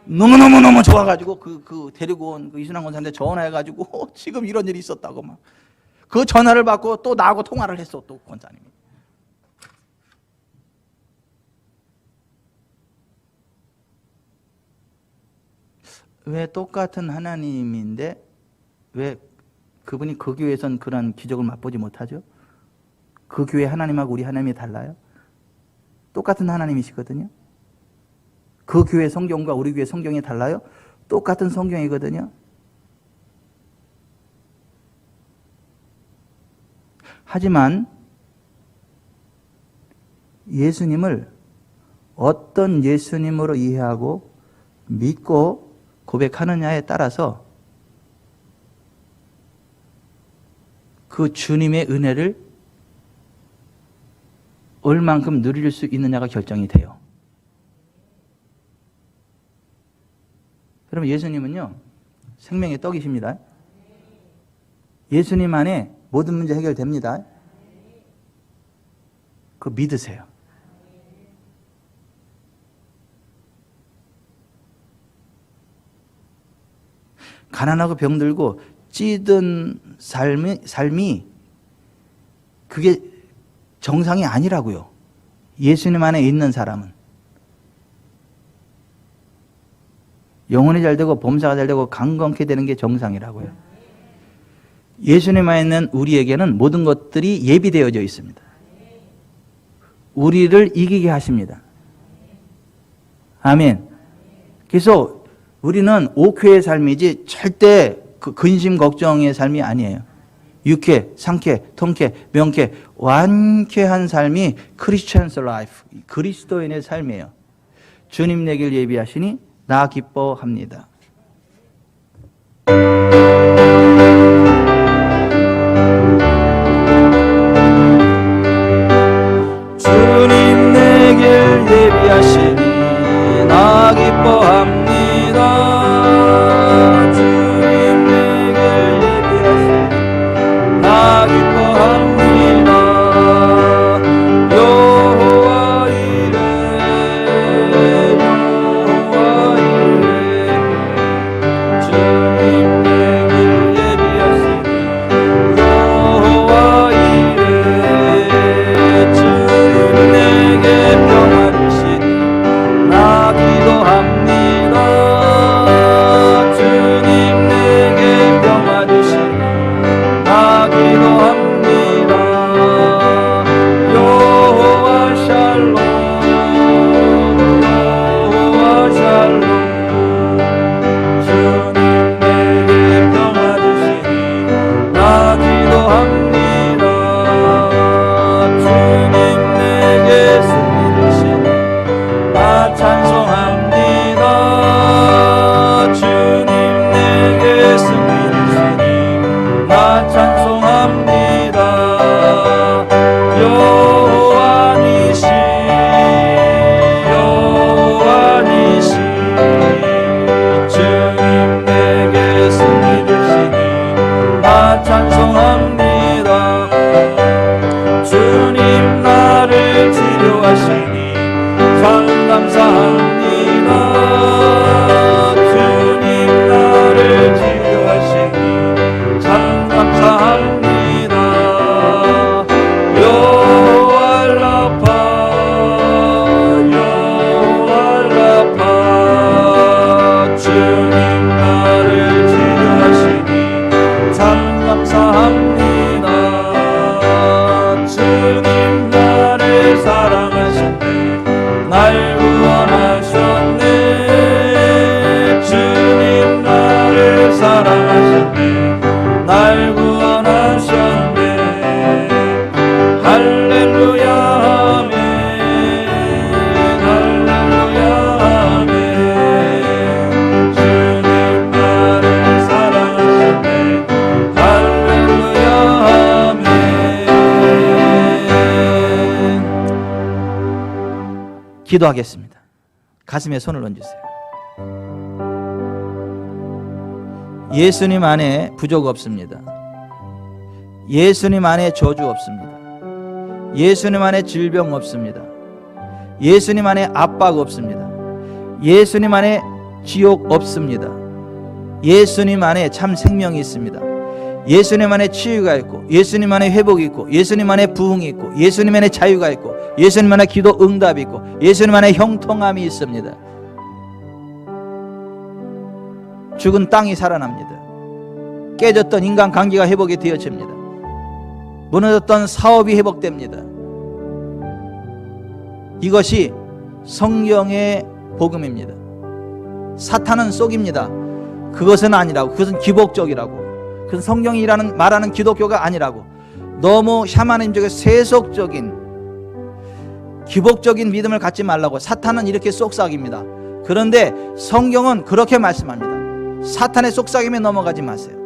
너무너무 좋아가지고 그 데리고 온 그 이순환 권사한테 전화해가지고 지금 이런 일이 있었다고 막. 그 전화를 받고 또 나하고 통화를 했어, 또 권사님이. 왜 똑같은 하나님인데 왜 그분이 그 교회에선 그런 기적을 맛보지 못하죠? 그 교회 하나님하고 우리 하나님이 달라요? 똑같은 하나님이시거든요. 그 교회 성경과 우리 교회 성경이 달라요? 똑같은 성경이거든요. 하지만 예수님을 어떤 예수님으로 이해하고 믿고 고백하느냐에 따라서 그 주님의 은혜를 얼만큼 누릴 수 있느냐가 결정이 돼요. 여러분, 예수님은요 생명의 떡이십니다. 예수님 안에 모든 문제 해결됩니다. 그거 믿으세요. 가난하고 병들고 찌든 삶이 그게 정상이 아니라고요. 예수님 안에 있는 사람은. 영혼이 잘 되고 범사가 잘 되고 강건케 되는 게 정상이라고요. 예수님 안에 있는 우리에게는 모든 것들이 예비되어져 있습니다. 우리를 이기게 하십니다. 아멘. 그래서 우리는 옥회의 삶이지 절대 근심 걱정의 삶이 아니에요. 유쾌, 상쾌, 통쾌, 명쾌, 완쾌한 삶이 크리스천스 라이프, 그리스도인의 삶이에요. 주님 내길 예비하시니 나 기뻐합니다. 주님 내길 예비하시니 나 기뻐합니다. 주님 내길 예비하시니 나 기뻐합니다. 여호와 이레 여호와 이레 주님 내길 예비하시니 여호와 이레 주님 내게 평화 주시니 나 기도합니다. 주님 내게 평화 주시니 나 기도합니다. 여호와 샬롬 여호와 샬롬 주님 내게 평화 주시니 나 기도합니다. 주님 내게 승리 주시니 나 찬송합니다. 주님 내게 승리 주시니 나 찬송합니다. 여호와 니시 여호와 니시 주님 내게 승리 기도하겠습니다. 가슴에 손을 얹으세요. 예수님 안에 부족 없습니다. 예수님 안에 저주 없습니다. 예수님 안에 질병 없습니다. 예수님 안에 압박 없습니다. 예수님 안에 지옥 없습니다. 예수님 안에 참 생명이 있습니다. 예수님 안에 치유가 있고, 예수님 안에 회복이 있고, 예수님 안에 부흥이 있고, 예수님 안에 자유가 있고, 예수님 안에 기도 응답이 있고, 예수님 안에 형통함이 있습니다. 죽은 땅이 살아납니다. 깨졌던 인간관계가 회복이 되어집니다. 무너졌던 사업이 회복됩니다. 이것이 성경의 복음입니다. 사탄은 속입니다. 그것은 아니라고. 그것은 기복적이라고. 그건 성경이 말하는 기독교가 아니라고. 너무 샤머니즘적인 세속적인 기복적인 믿음을 갖지 말라고. 사탄은 이렇게 속삭입니다. 그런데 성경은 그렇게 말씀합니다. 사탄의 속삭임에 넘어가지 마세요.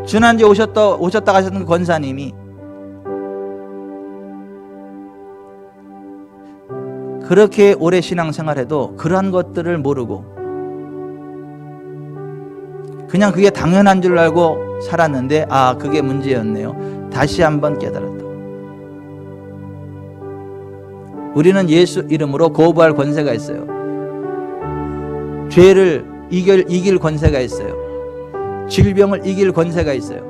지난주에 오셨다 가셨던 권사님이 그렇게 오래 신앙생활해도 그러한 것들을 모르고 그냥 그게 당연한 줄 알고 살았는데, 아, 그게 문제였네요. 다시 한번 깨달았다. 우리는 예수 이름으로 거부할 권세가 있어요. 죄를 이길 권세가 있어요. 질병을 이길 권세가 있어요.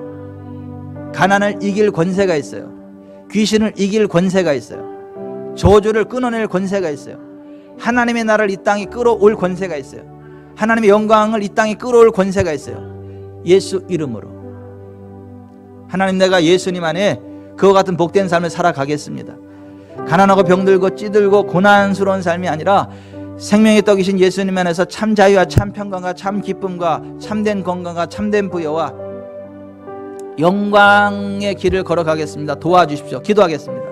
가난을 이길 권세가 있어요. 귀신을 이길 권세가 있어요. 저주를 끊어낼 권세가 있어요. 하나님의 나라를 이 땅에 끌어올 권세가 있어요. 하나님의 영광을 이 땅에 끌어올 권세가 있어요. 예수 이름으로. 하나님, 내가 예수님 안에 그와 같은 복된 삶을 살아가겠습니다. 가난하고 병들고 찌들고 고난스러운 삶이 아니라 생명의 떡이신 예수님 안에서 참 자유와 참 평강과 참 기쁨과 참된 건강과 참된 부여와 영광의 길을 걸어가겠습니다. 도와주십시오. 기도하겠습니다.